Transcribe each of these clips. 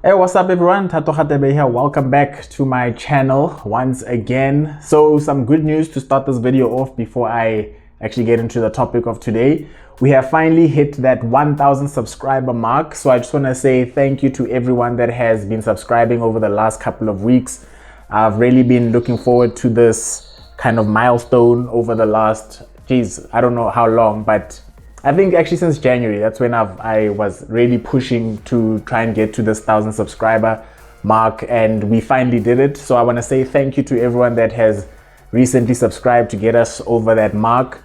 Hey, what's up everyone? Tato Khatebe here. Welcome back to my channel once again. So some good news to start this video off before I actually get into the topic of today. We have finally hit that 1,000 subscriber mark. So I just want to say thank you to everyone that has been subscribing over the last couple of weeks. I've really been looking forward to this kind of milestone over the last, I don't know how long, but I think actually since January, that's when I was really pushing to try and get to this 1,000 subscriber mark, and we finally did it. So I want to say thank you to everyone that has recently subscribed to get us over that mark.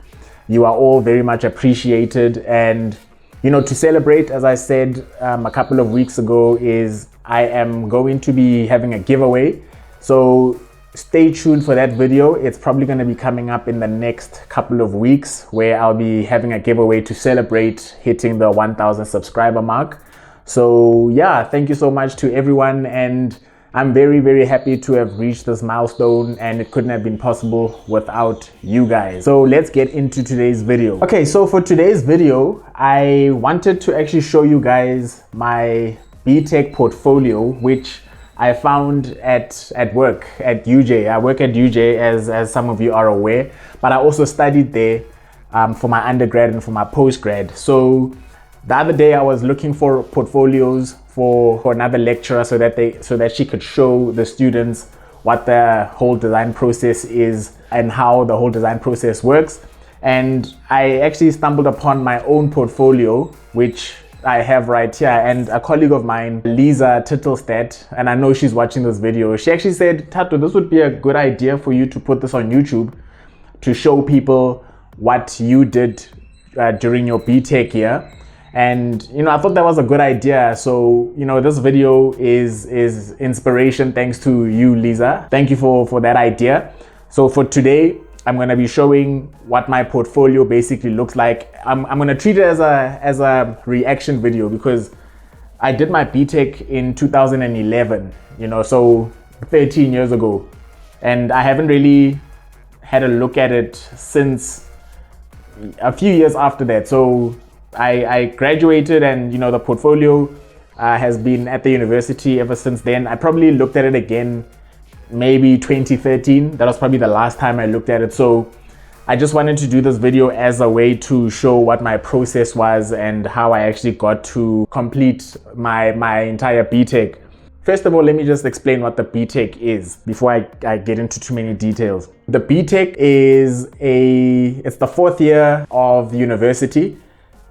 You are all very much appreciated, and you know, to celebrate, as I said a couple of weeks ago, is I am going to be having a giveaway. So stay tuned for that video. It's probably going to be coming up in the next couple of weeks where I'll be having a giveaway to celebrate hitting the 1,000 subscriber mark. So yeah, thank you so much to everyone, and I'm very, very happy to have reached this milestone, and it couldn't have been possible without you guys. So let's get into today's video. Okay, so for today's video, I wanted to actually show you guys my BTech portfolio, which I found at work at UJ. I work at UJ, as some of you are aware, but I also studied there for my undergrad and for my postgrad. So the other day I was looking for portfolios for another lecturer so that she could show the students what the whole design process is and how the whole design process works. And I actually stumbled upon my own portfolio, which I have right here, and a colleague of mine, Lisa Tittlestedt, and I know she's watching this video, she actually said, Tato, this would be a good idea for you to put this on YouTube to show people what you did during your BTech year. And you know, I thought that was a good idea. So you know, this video is inspiration thanks to you, Lisa. Thank you for that idea. So for today, I'm going to be showing what my portfolio basically looks like. I'm going to treat it as a reaction video because I did my BTech in 2011, you know, so 13 years ago. And I haven't really had a look at it since a few years after that. So I graduated, and you know, the portfolio has been at the university ever since then. I probably looked at it again maybe 2013. That was probably the last time I looked at it. So I just wanted to do this video as a way to show what my process was and how I actually got to complete my entire BTech. First of all, let me just explain what the BTech is before I get into too many details. The BTech it's the fourth year of university.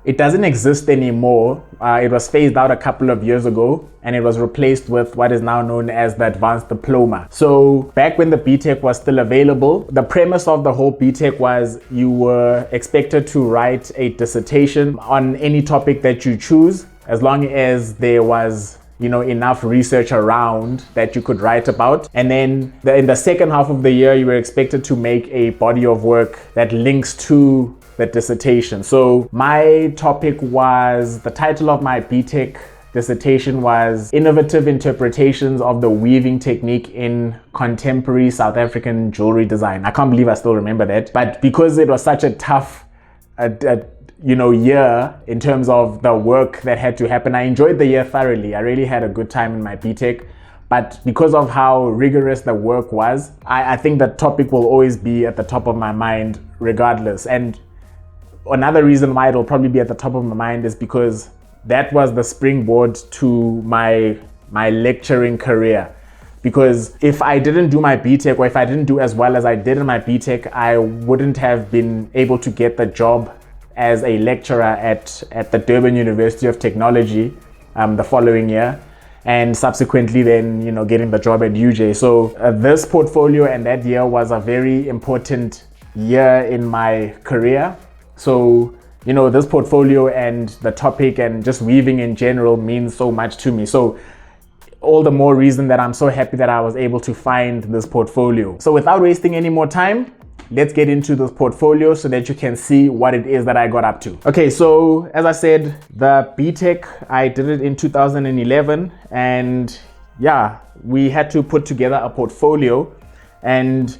It doesn't exist anymore. It was phased out a couple of years ago, and it was replaced with what is now known as the Advanced Diploma. So back when the BTech was still available, the premise of the whole BTech was you were expected to write a dissertation on any topic that you choose, as long as there was, you know, enough research around that you could write about. And then in the second half of the year, you were expected to make a body of work that links to the dissertation. So my topic was, the title of my BTech dissertation was Innovative Interpretations of the Weaving Technique in Contemporary South African Jewelry Design. I can't believe I still remember that. But because it was such a tough year in terms of the work that had to happen, I enjoyed the year thoroughly. I really had a good time in my BTech. But because of how rigorous the work was, I think that topic will always be at the top of my mind regardless. And another reason why it'll probably be at the top of my mind is because that was the springboard to my lecturing career. Because if I didn't do my BTech, or if I didn't do as well as I did in my BTech, I wouldn't have been able to get the job as a lecturer at the Durban University of Technology the following year, and subsequently then, you know, getting the job at UJ. So this portfolio and that year was a very important year in my career. So, you know, this portfolio and the topic and just weaving in general means so much to me. So all the more reason that I'm so happy that I was able to find this portfolio. So without wasting any more time, let's get into this portfolio so that you can see what it is that I got up to. Okay, so as I said, the BTech, I did it in 2011, and yeah, we had to put together a portfolio. And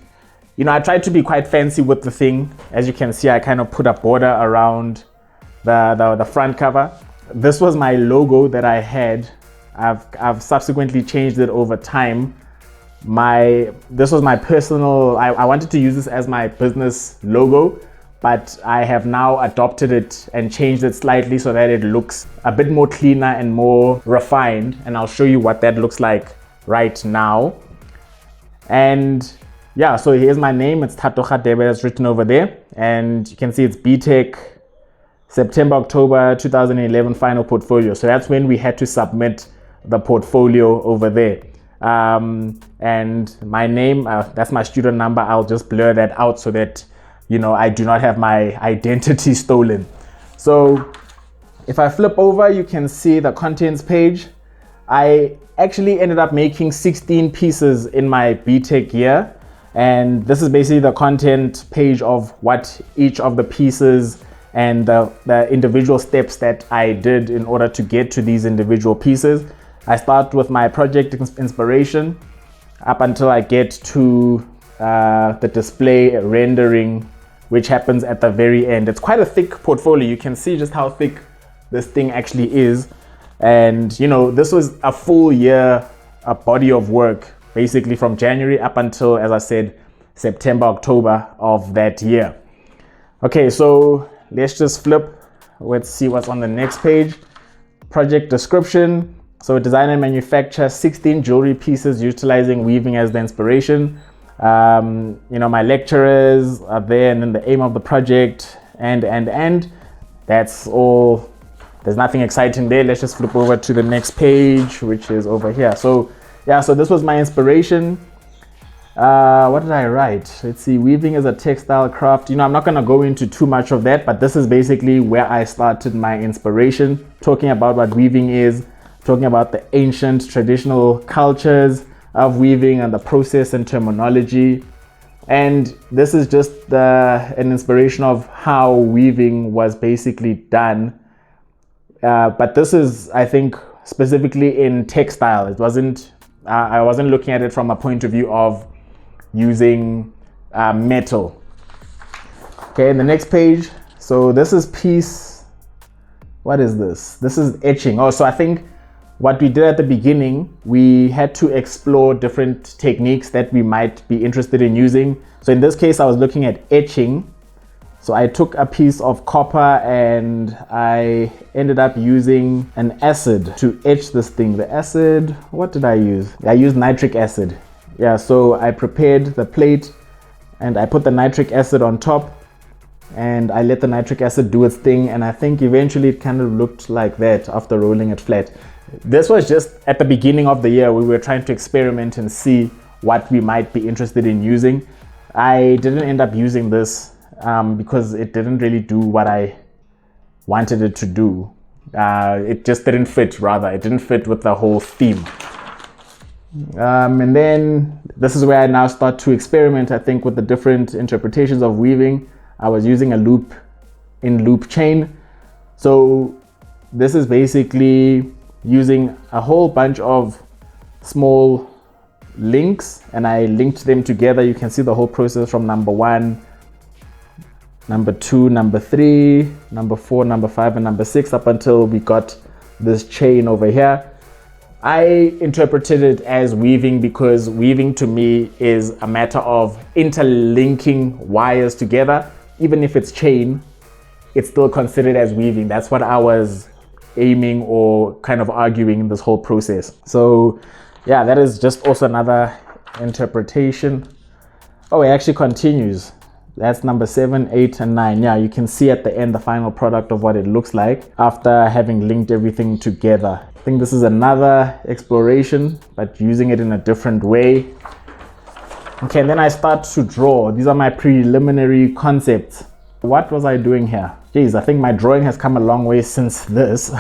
you know, I tried to be quite fancy with the thing. As you can see, I kind of put a border around the front cover. This was my logo that I had I've subsequently changed it over time. This was my personal, I wanted to use this as my business logo, but I have now adopted it and changed it slightly so that it looks a bit more cleaner and more refined. And I'll show you what that looks like right now. And yeah, so here's my name. It's Thato Radebe, it's written over there. And you can see it's BTech September, October 2011 final portfolio. So that's when we had to submit the portfolio over there. And my name, that's my student number. I'll just blur that out so that, you know, I do not have my identity stolen. So if I flip over, you can see the contents page. I actually ended up making 16 pieces in my BTech year. And this is basically the content page of what each of the pieces and the individual steps that I did in order to get to these individual pieces. I start with my project inspiration up until I get to the display rendering, which happens at the very end. It's quite a thick portfolio. You can see just how thick this thing actually is. And you know, this was a full year, a body of work, basically from January up until, as I said, September, October of that year. Okay, so let's just flip. Let's see what's on the next page. Project description. So design and manufacture 16 jewelry pieces utilizing weaving as the inspiration. You know, my lecturers are there, and then the aim of the project, and that's all. There's nothing exciting there. Let's just flip over to the next page, which is over here. So yeah, so this was my inspiration. What did I write? Let's see, weaving is a textile craft. You know, I'm not gonna go into too much of that, but this is basically where I started my inspiration, talking about what weaving is, talking about the ancient traditional cultures of weaving and the process and terminology. And this is just an inspiration of how weaving was basically done. But this is, I think, specifically in textile. It wasn't, I wasn't looking at it from a point of view of using metal. Okay, the next page. So this is piece, what is this? This is etching. Oh, so I think what we did at the beginning, we had to explore different techniques that we might be interested in using. So in this case, I was looking at etching. So I took a piece of copper and I ended up using an acid to etch this thing. The acid, what did I use? I used nitric acid. Yeah, so I prepared the plate and I put the nitric acid on top and I let the nitric acid do its thing. And I think eventually it kind of looked like that after rolling it flat. This was just at the beginning of the year. We were trying to experiment and see what we might be interested in using. I didn't end up using this because it didn't really do what I wanted it to do. It just didn't fit, rather. It didn't fit with the whole theme. And then this is where I now start to experiment, I think, with the different interpretations of weaving. I was using a loop chain. So this is basically using a whole bunch of small links, and I linked them together. You can see the whole process from number 1, number 2, number 3, number 4, number 5, and number 6 up until we got this chain over here. I interpreted it as weaving because weaving to me is a matter of interlinking wires together. Even if it's chain, it's still considered as weaving. That's what I was aiming or kind of arguing in this whole process. So yeah, that is just also another interpretation. Oh, it actually continues. That's number 7, 8, and 9. Yeah, you can see at the end the final product of what it looks like after having linked everything together. I think this is another exploration, but using it in a different way. Okay, and then I start to draw. These are my preliminary concepts. What was I doing here? Geez, I think my drawing has come a long way since this.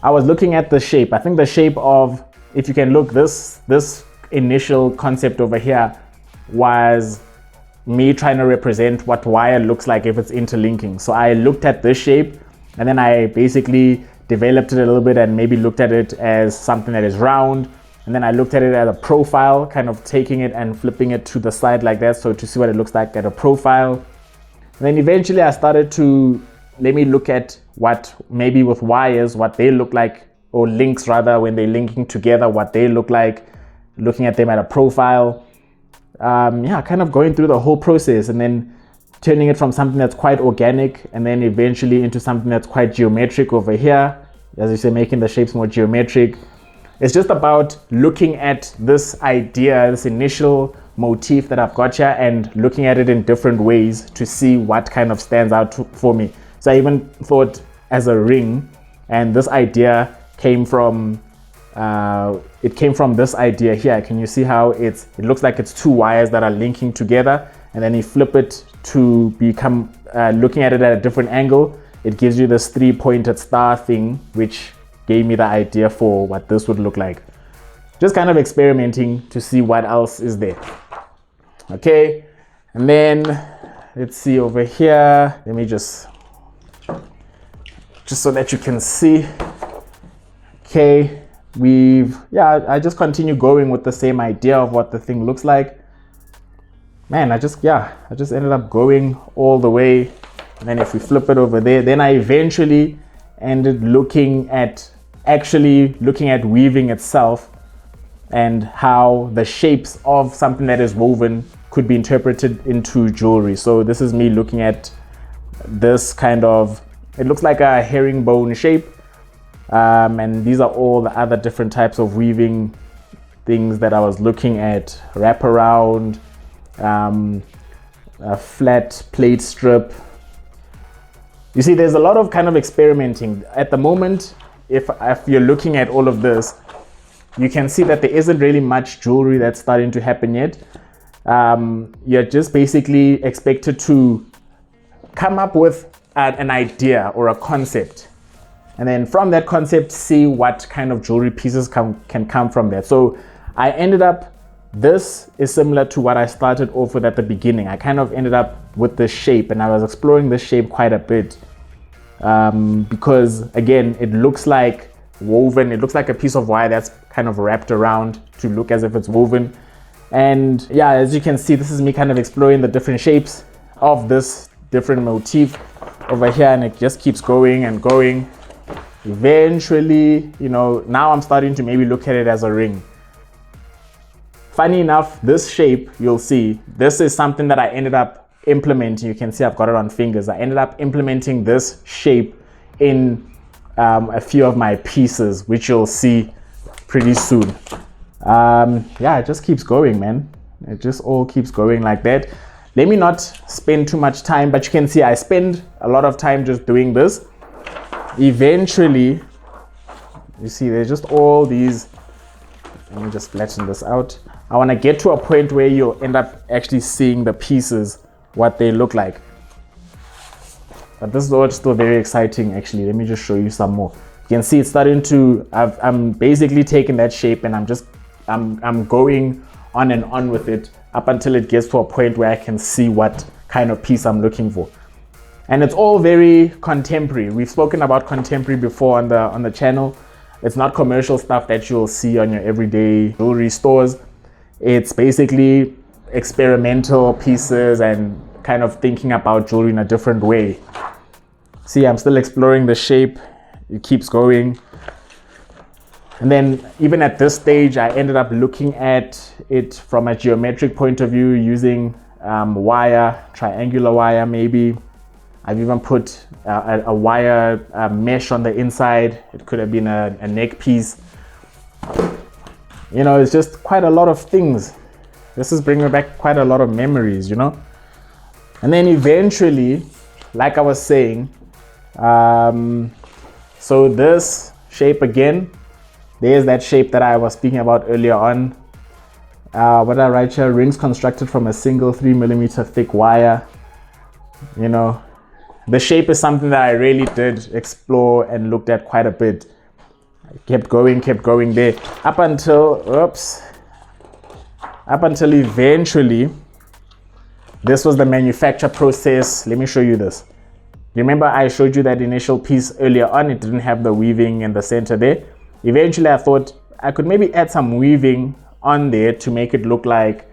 I was looking at the shape. I think the shape of, if you can look, this initial concept over here was me trying to represent what wire looks like if it's interlinking. So I looked at this shape and then I basically developed it a little bit and maybe looked at it as something that is round. And then I looked at it as a profile, kind of taking it and flipping it to the side like that. So to see what it looks like at a profile. And then eventually I started to, let me look at what maybe with wires, what they look like or links rather, when they're linking together, what they look like, looking at them at a profile. Yeah, kind of going through the whole process and then turning it from something that's quite organic and then eventually into something that's quite geometric over here. As you say, making the shapes more geometric. It's just about looking at this idea, this initial motif that I've got here, and looking at it in different ways to see what kind of stands out for me. So I even thought as a ring, and this idea came from this idea here. Can you see how it looks like it's two wires that are linking together, and then you flip it to become looking at it at a different angle. It gives you this three-pointed star thing, which gave me the idea for what this would look like. Just kind of experimenting to see what else is there. Okay, and then let's see over here. Let me just so that you can see. Okay, I just continue going with the same idea of what the thing looks like. Man, I just ended up going all the way. And then if we flip it over there, then I eventually ended actually looking at weaving itself and how the shapes of something that is woven could be interpreted into jewelry. So this is me looking at this kind of, it looks like a herringbone shape. And these are all the other different types of weaving things that I was looking at. Wraparound, a flat plate strip. You see, there's a lot of kind of experimenting. At the moment, if you're looking at all of this, you can see that there isn't really much jewelry that's starting to happen yet. You're just basically expected to come up with an idea or a concept. And then from that concept, see what kind of jewelry pieces can come from that. So I ended up, this is similar to what I started off with at the beginning. I kind of ended up with this shape, and I was exploring this shape quite a bit. Because again, it looks like woven, it looks like a piece of wire that's kind of wrapped around to look as if it's woven. And yeah, as you can see, this is me kind of exploring the different shapes of this different motif over here, and it just keeps going and going. Eventually, now I'm starting to maybe look at it as a ring. Funny enough, this shape, you'll see, this is something that I ended up implementing. You can see I've got it on fingers. I ended up implementing this shape in a few of my pieces, which you'll see pretty soon. Yeah, it just keeps going, man. It just all keeps going like that. Let me not spend too much time, but you can see I spend a lot of time just doing this. Eventually, you see there's just all these, let me just flatten this out. I want to get to a point where you'll end up actually seeing the pieces, what they look like. But this is all still very exciting actually. Let me just show you some more. You can see it's starting to, I'm basically taking that shape and I'm going on and on with it up until it gets to a point where I can see what kind of piece I'm looking for. And it's all very contemporary. We've spoken about contemporary before on the channel. It's not commercial stuff that you'll see on your everyday jewelry stores. It's basically experimental pieces and kind of thinking about jewelry in a different way. See, I'm still exploring the shape. It keeps going. And then even at this stage, I ended up looking at it from a geometric point of view using wire, triangular wire maybe. I've even put a wire mesh on the inside. It could have been a neck piece. It's just quite a lot of things. This is bringing back quite a lot of memories, And then eventually, like I was saying, so this shape again, there's that shape that I was speaking about earlier on. What I write here, rings constructed from a single 3mm thick wire. The shape is something that I really did explore and looked at quite a bit. I kept going there up until eventually, this was the manufacture process. Let me show you this. Remember I showed you that initial piece earlier on, it didn't have the weaving in the center there. Eventually I thought I could maybe add some weaving on there to make it look like,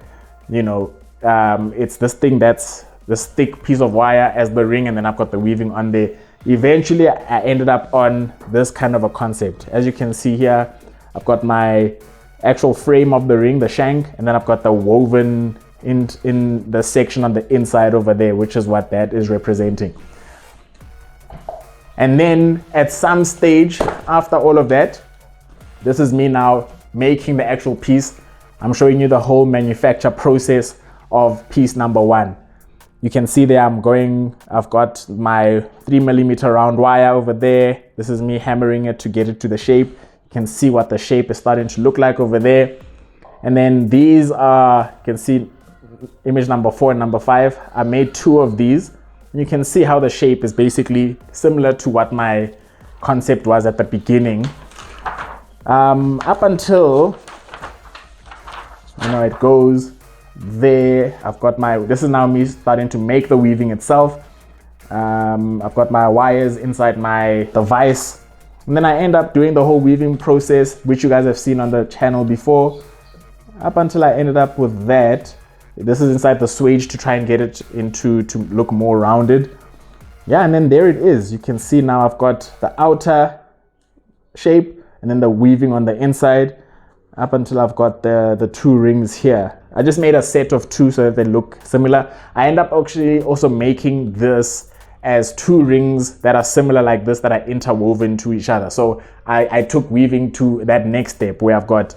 it's this thing that's this thick piece of wire as the ring, and then I've got the weaving on there. eventually I ended up on this kind of a concept. As you can see here, I've got my actual frame of the ring, the shank, and then I've got the woven in the section on the inside over there, which is what that is representing. And then at some stage after all of that, this is me now making the actual piece. I'm showing you the whole manufacture process of piece number 1. You can see there I've got my 3mm round wire over there. This is me hammering it to get it to the shape. You can see what the shape is starting to look like over there. And then these are, you can see image number 4 and number 5. I made 2 of these. You can see how the shape is basically similar to what my concept was at the beginning. Up until, it goes there. I've got this is now me starting to make the weaving itself. I've got my wires inside my device, and then I end up doing the whole weaving process, which you guys have seen on the channel before, up until I ended up with that. This is inside the swage to try and get it to look more rounded. Yeah, and then there it is. You can see now I've got the outer shape and then the weaving on the inside, up until I've got the 2 rings here. I just made a set of 2 so that they look similar. I end up actually also making this as 2 rings that are similar like this, that are interwoven to each other. So I took weaving to that next step where I've got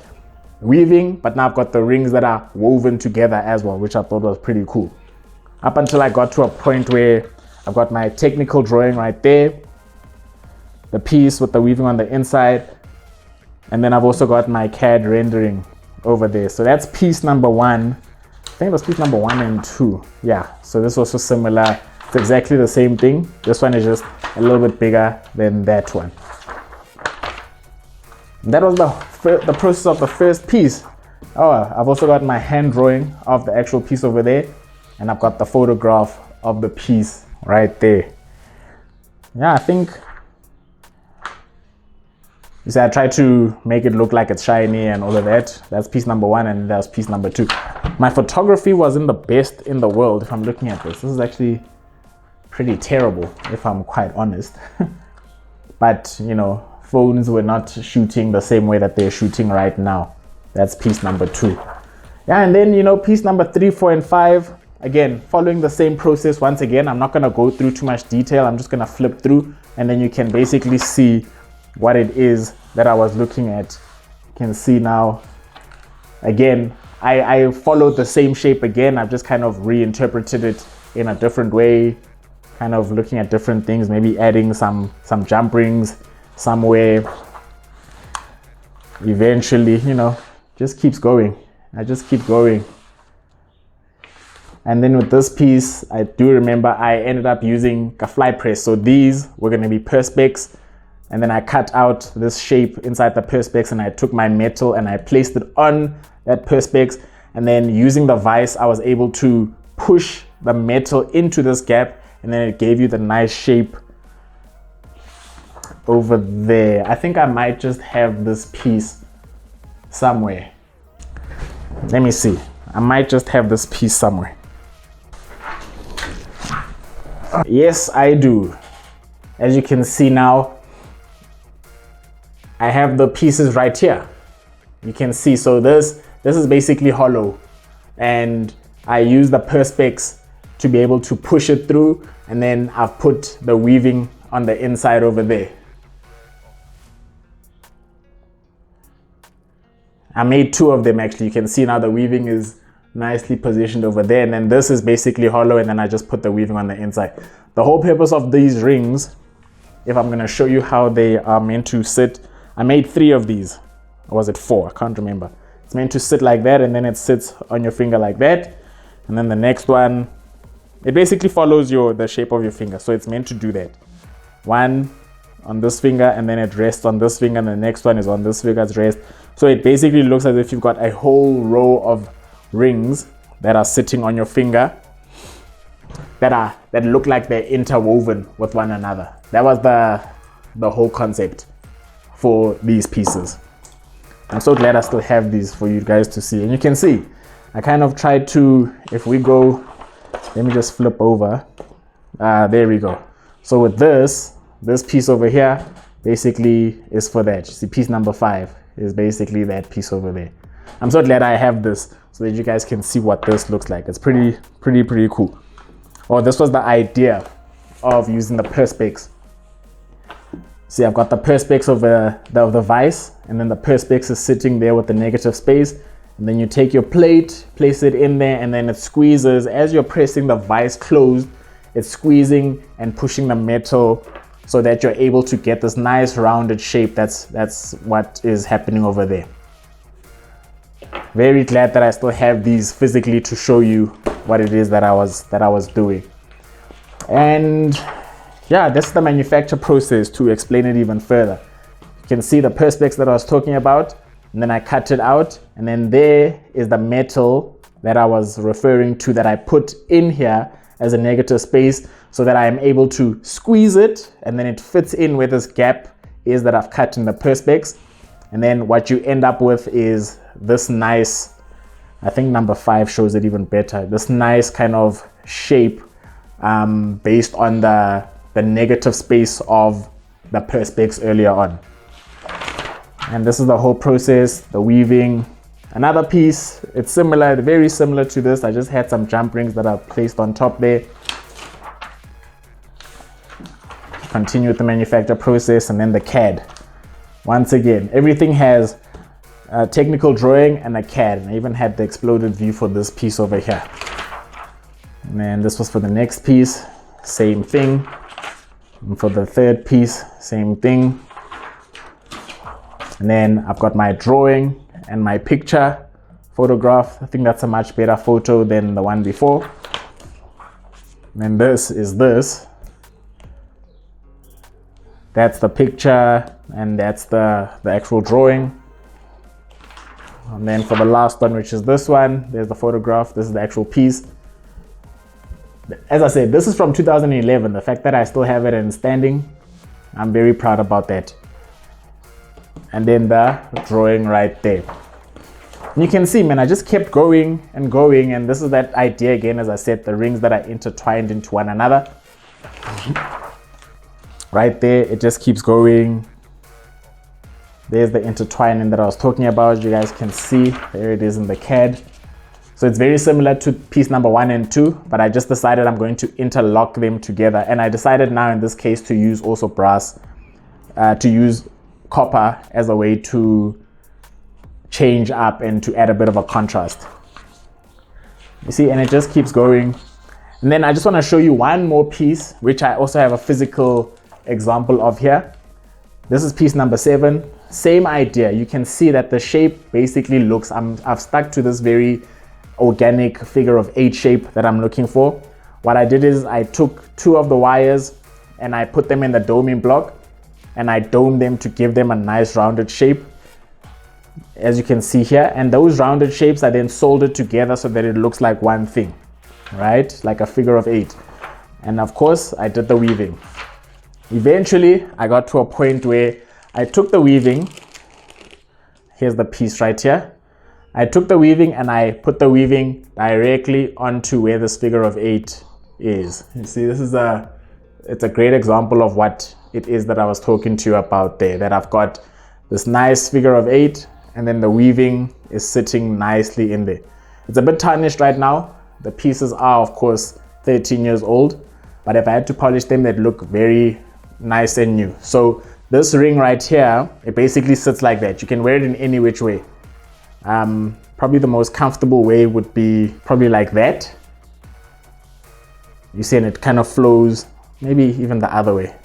weaving, but now I've got the rings that are woven together as well, which I thought was pretty cool. Up until I got to a point where I've got my technical drawing right there, the piece with the weaving on the inside, and then I've also got my CAD rendering over there. So that's piece number 1. I think it was piece number 1 and 2. Yeah, so this is also similar. It's exactly the same thing. This one is just a little bit bigger than that one. And that was the process of the first piece. Oh, I've also got my hand drawing of the actual piece over there, and I've got the photograph of the piece right there. Yeah, I think, you see, I tried to make it look like it's shiny and all of that. That's piece number 1, and that's piece number 2. My photography wasn't the best in the world. If I'm looking at this is actually pretty terrible, if I'm quite honest. But phones were not shooting the same way that they're shooting right now. That's piece number 2. Yeah, and then piece number 3, 4, and 5, again following the same process. Once again, I'm not going to go through too much detail. I'm just going to flip through, and then you can basically see what it is that I was looking at. You can see now, again, I followed the same shape again. I've just kind of reinterpreted it in a different way, kind of looking at different things, maybe adding some jump rings somewhere. Eventually, just keeps going. I just keep going. And then with this piece, I do remember I ended up using a fly press. So these were going to be perspex. And then I cut out this shape inside the perspex, and I took my metal and I placed it on that perspex. And then using the vise, I was able to push the metal into this gap, and then it gave you the nice shape over there. I think I might just have this piece somewhere. Let me see. I might just have this piece somewhere. Yes, I do. As you can see now, I have the pieces right here. You can see, so this is basically hollow, and I use the perspex to be able to push it through, and then I've put the weaving on the inside over there. I made 2 of them actually. You can see now the weaving is nicely positioned over there, and then this is basically hollow, and then I just put the weaving on the inside. The whole purpose of these rings, if I'm going to show you how they are meant to sit, I made 3 of these, or was it 4? I can't remember. It's meant to sit like that, and then it sits on your finger like that, and then the next one, it basically follows the shape of your finger. So it's meant to do that. One on this finger, and then it rests on this finger, and the next one is on this finger's rest. So it basically looks as if you've got a whole row of rings that are sitting on your finger that look like they're interwoven with one another. That was the whole concept for these pieces. I'm so glad I still have these for you guys to see. And you can see, I kind of tried to, if we go, let me just flip over. There we go. So with this, this piece over here basically is for that. You see, piece number 5 is basically that piece over there. I'm so glad I have this so that you guys can see what this looks like. It's pretty cool. Oh, this was the idea of using the perspex. See, I've got the perspex of the vise, and then the perspex is sitting there with the negative space. And then you take your plate, place it in there, and then it squeezes. As you're pressing the vise closed, it's squeezing and pushing the metal so that you're able to get this nice rounded shape. That's what is happening over there. Very glad that I still have these physically to show you what it is that I was doing. And yeah, this is the manufacture process. To explain it even further, you can see the perspex that I was talking about, and then I cut it out, and then there is the metal that I was referring to that I put in here as a negative space so that I am able to squeeze it, and then it fits in where this gap is that I've cut in the perspex. And then what you end up with is this nice, I think number 5 shows it even better, this nice kind of shape based on the negative space of the perspex earlier on. And this is the whole process, the weaving. Another piece, it's similar, very similar to this. I just had some jump rings that are placed on top there. Continue with the manufacture process, and then the CAD. Once again, everything has a technical drawing and a CAD, and I even had the exploded view for this piece over here. And then this was for the next piece, same thing. And for the third piece, same thing. And then I've got my drawing and my picture photograph. I think that's a much better photo than the one before. And then this is this. That's the picture, and that's the actual drawing. And then for the last one, which is this one, there's the photograph. This is the actual piece. As I said, this is from 2011. The fact that I still have it and standing, I'm very proud about that. And then the drawing right there. And you can see, man, I just kept going and going, and this is that idea again, as I said, the rings that are intertwined into one another. Right there, it just keeps going. There's the intertwining that I was talking about. You guys can see, there it is in the CAD. So it's very similar to piece number 1 and 2, but I just decided I'm going to interlock them together. And I decided now in this case to use also brass, to use copper as a way to change up and to add a bit of a contrast. You see, and it just keeps going. And then I just want to show you one more piece, which I also have a physical example of here. This is piece number 7. Same idea. You can see that the shape basically looks, I've stuck to this very organic figure of 8 shape that I'm looking for. What I did is I took 2 of the wires and I put them in the doming block, and I domed them to give them a nice rounded shape, as you can see here. And those rounded shapes are then soldered together so that it looks like one thing, right? Like a figure of 8. And of course, I did the weaving. Eventually, I got to a point where I took the weaving. Here's the piece right here. I took the weaving and I put the weaving directly onto where this figure of 8 is. You see, it's a great example of what it is that I was talking to you about there, that I've got this nice figure of 8, and then the weaving is sitting nicely in there. It's a bit tarnished right now. The pieces are, of course, 13 years old, but if I had to polish them, they'd look very nice and new. So this ring right here, it basically sits like that. You can wear it in any which way. Probably the most comfortable way would be probably like that. You see, and it kind of flows, maybe even the other way.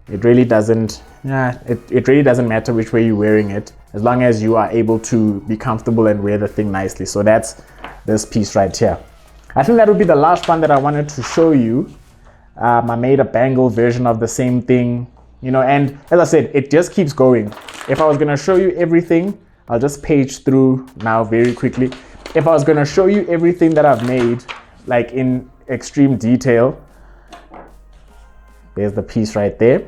It really doesn't, it really doesn't matter which way you're wearing it, as long as you are able to be comfortable and wear the thing nicely. So that's this piece right here. I think that would be the last one that I wanted to show you. I made a bangle version of the same thing, you know, and as I said, it just keeps going. If I was going to show you everything, I'll just page through now very quickly. If I was going to show you everything that I've made, like in extreme detail, there's the piece right there.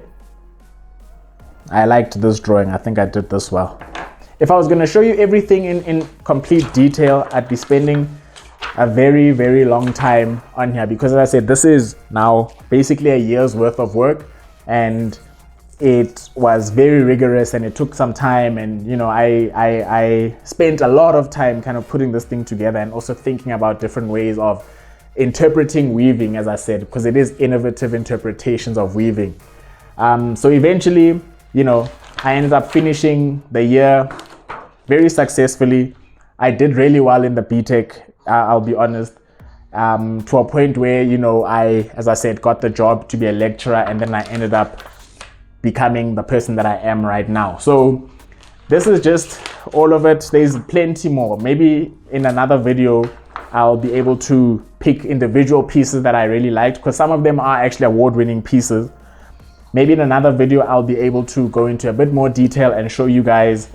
I liked this drawing. I think I did this well. If I was going to show you everything in complete detail, I'd be spending a very, very long time on here, because as I said, this is now basically a year's worth of work. and it was very rigorous and it took some time, and you know, I spent a lot of time kind of putting this thing together and also thinking about different ways of interpreting weaving, as I said, because it is innovative interpretations of weaving. So eventually, you know, I ended up finishing the year very successfully. I did really well in the BTech, I'll be honest, to a point where, you know, as I said, got the job to be a lecturer, and then I ended up becoming the person that I am right now. So this is just all of it. There's plenty more. Maybe in another video, I'll be able to pick individual pieces that I really liked, because some of them are actually award-winning pieces. Maybe in another video, I'll be able to go into a bit more detail and show you guys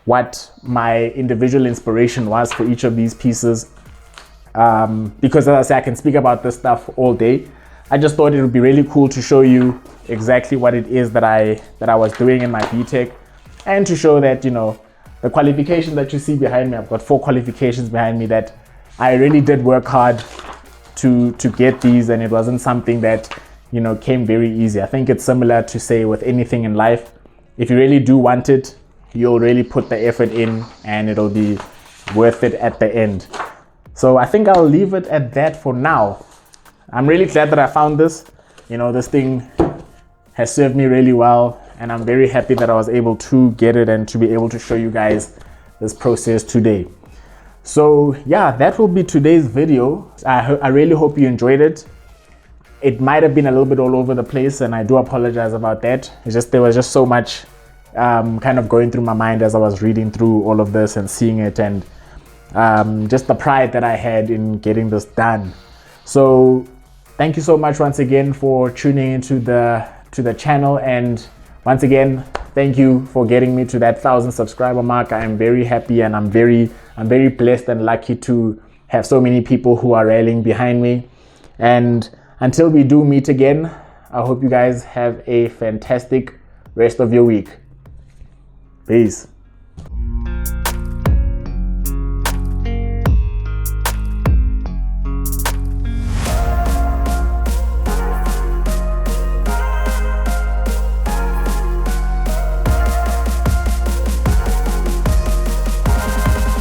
what my individual inspiration was for each of these pieces. Because as I say, I can speak about this stuff all day. I just thought it would be really cool to show you exactly what it is that I was doing in my BTech, and to show that, you know, the qualification that you see behind me, I've got 4 qualifications behind me that I really did work hard to get these, and it wasn't something that, you know, came very easy. I think it's similar to say with anything in life. If you really do want it, you'll really put the effort in and it'll be worth it at the end. So I think I'll leave it at that for now. I'm really glad that I found this. You know, this thing has served me really well, and I'm very happy that I was able to get it and to be able to show you guys this process today. So yeah, that will be today's video. I really hope you enjoyed it. It might have been a little bit all over the place, and I do apologize about that. It's just, there was just so much kind of going through my mind as I was reading through all of this and seeing it, and just the pride that I had in getting this done. So thank you so much once again for tuning into the channel, and once again, thank you for getting me to that 1,000 subscriber mark. I am very happy, and I'm very blessed and lucky to have so many people who are rallying behind me. And until we do meet again, I hope you guys have a fantastic rest of your week. Peace.